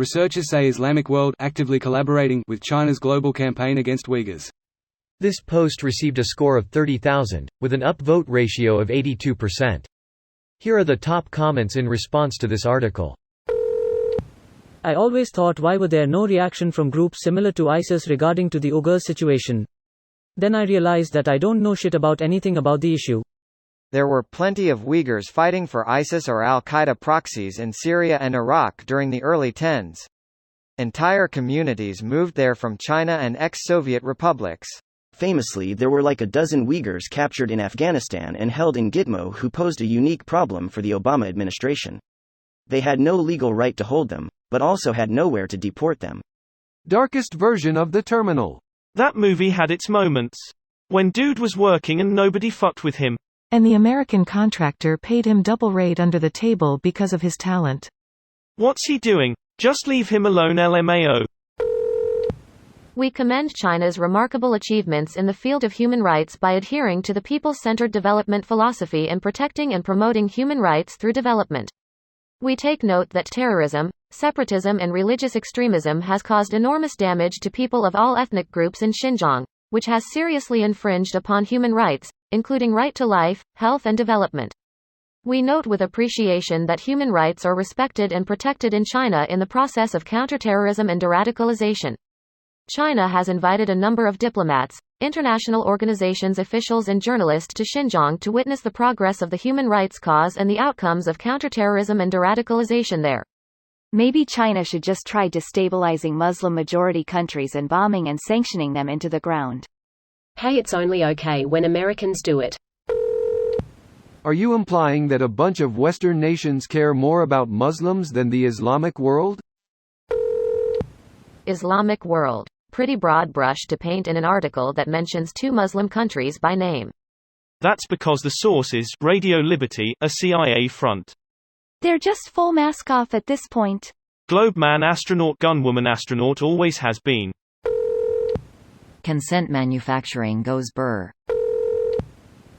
Researchers say Islamic world actively collaborating with China's global campaign against Uyghurs. This post received a score of 30,000, with an upvote ratio of 82%. Here are the top comments in response to this article. I always thought, why were there no reaction from groups similar to ISIS regarding to the Uyghurs situation? Then I realized that I don't know shit about anything about the issue. There were plenty of Uyghurs fighting for ISIS or al-Qaeda proxies in Syria and Iraq during the early 10s. Entire communities moved there from China and ex-Soviet republics. Famously, there were like a dozen Uyghurs captured in Afghanistan and held in Gitmo who posed a unique problem for the Obama administration. They had no legal right to hold them, but also had nowhere to deport them. Darkest version of the terminal. That movie had its moments. When dude was working and nobody fucked with him. And the American contractor paid him double rate under the table because of his talent. What's he doing? Just leave him alone, LMAO. We commend China's remarkable achievements in the field of human rights by adhering to the people-centered development philosophy and protecting and promoting human rights through development. We take note that terrorism, separatism and religious extremism has caused enormous damage to people of all ethnic groups in Xinjiang, which has seriously infringed upon human rights, including right to life, health and development. We note with appreciation that human rights are respected and protected in China in the process of counterterrorism and de-radicalization. China has invited a number of diplomats, international organizations, officials and journalists to Xinjiang to witness the progress of the human rights cause and the outcomes of counterterrorism and de-radicalization there. Maybe China should just try destabilizing Muslim-majority countries and bombing and sanctioning them into the ground. Hey, it's only okay when Americans do it. Are you implying that a bunch of Western nations care more about Muslims than the Islamic world? Islamic world. Pretty broad brush to paint in an article that mentions 2 Muslim countries by name. That's because the source is Radio Liberty, a CIA front. They're just full mask off at this point. Globe man astronaut gunwoman astronaut always has been. Consent manufacturing goes burr.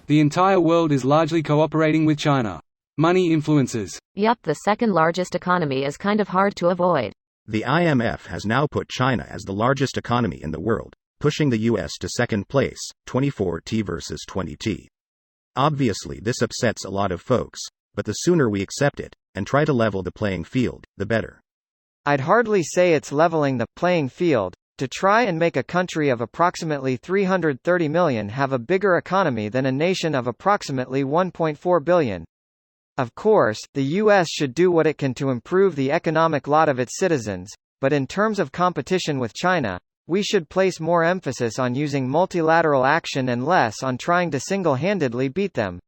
The entire world is largely cooperating with China. Money influences. Yup, the second largest economy is kind of hard to avoid. The IMF has now put China as the largest economy in the world, pushing the US to second place, 24T versus 20T. Obviously this upsets a lot of folks, but the sooner we accept it, and try to level the playing field, the better. I'd hardly say it's leveling the playing field. To try and make a country of approximately 330 million have a bigger economy than a nation of approximately 1.4 billion. Of course, the US should do what it can to improve the economic lot of its citizens, but in terms of competition with China, we should place more emphasis on using multilateral action and less on trying to single-handedly beat them.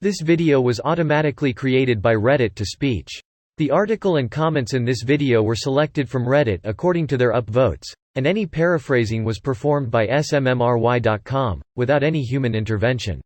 This video was automatically created by Reddit to speech. The article and comments in this video were selected from Reddit according to their upvotes, and any paraphrasing was performed by smmry.com, without any human intervention.